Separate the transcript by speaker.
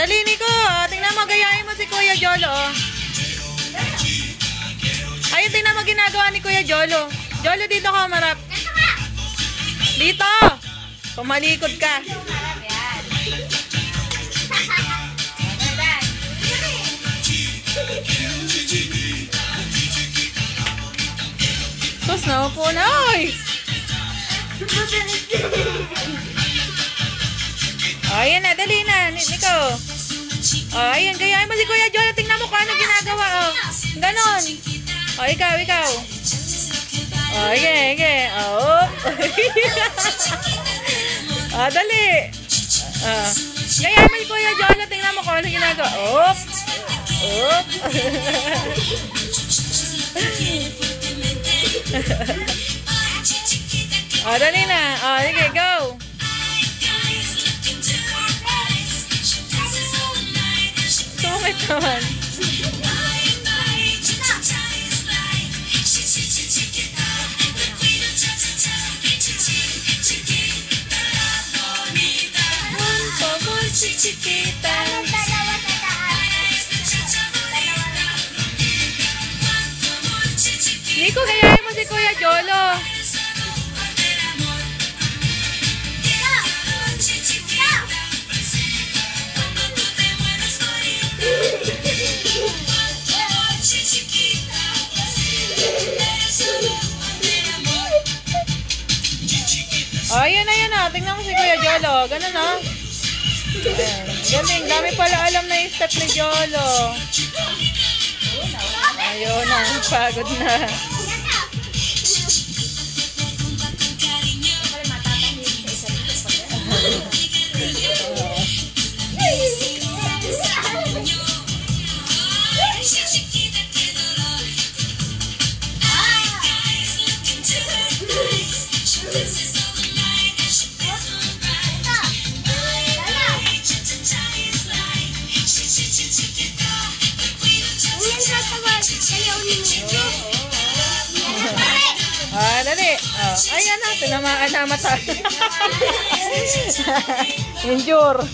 Speaker 1: Dali, Nico. Tingnan mo, gayahin mo si Kuya Jolo. Ayun, tingnan mo ginagawa ni Kuya Jolo. Jolo, dito ka, marap. Dito. Pumalikod ka. Sus, naupo na. Ay! Ayan na, dali na, Nico. Ayan, gayahin mo si Kuya Jolo. Tingnan mo kung ano ginagawa. Oh. Ganon. O, ikaw. O, ige. Oh. Dali. Gayahin mo si Kuya Jolo. Tingnan mo kung ano ginagawa. Op. Dali na. Sige, go. Sumit naman. Nico, gayahin mo si Kuya Jolo. Ayan na. Tingnan mo si Kuya Jolo. Ganun na. Galing. Dami pala alam na yung step ni Jolo. Ayun na. Pagod na. Dali. Ayan na. Tinamaan na mata. Endure.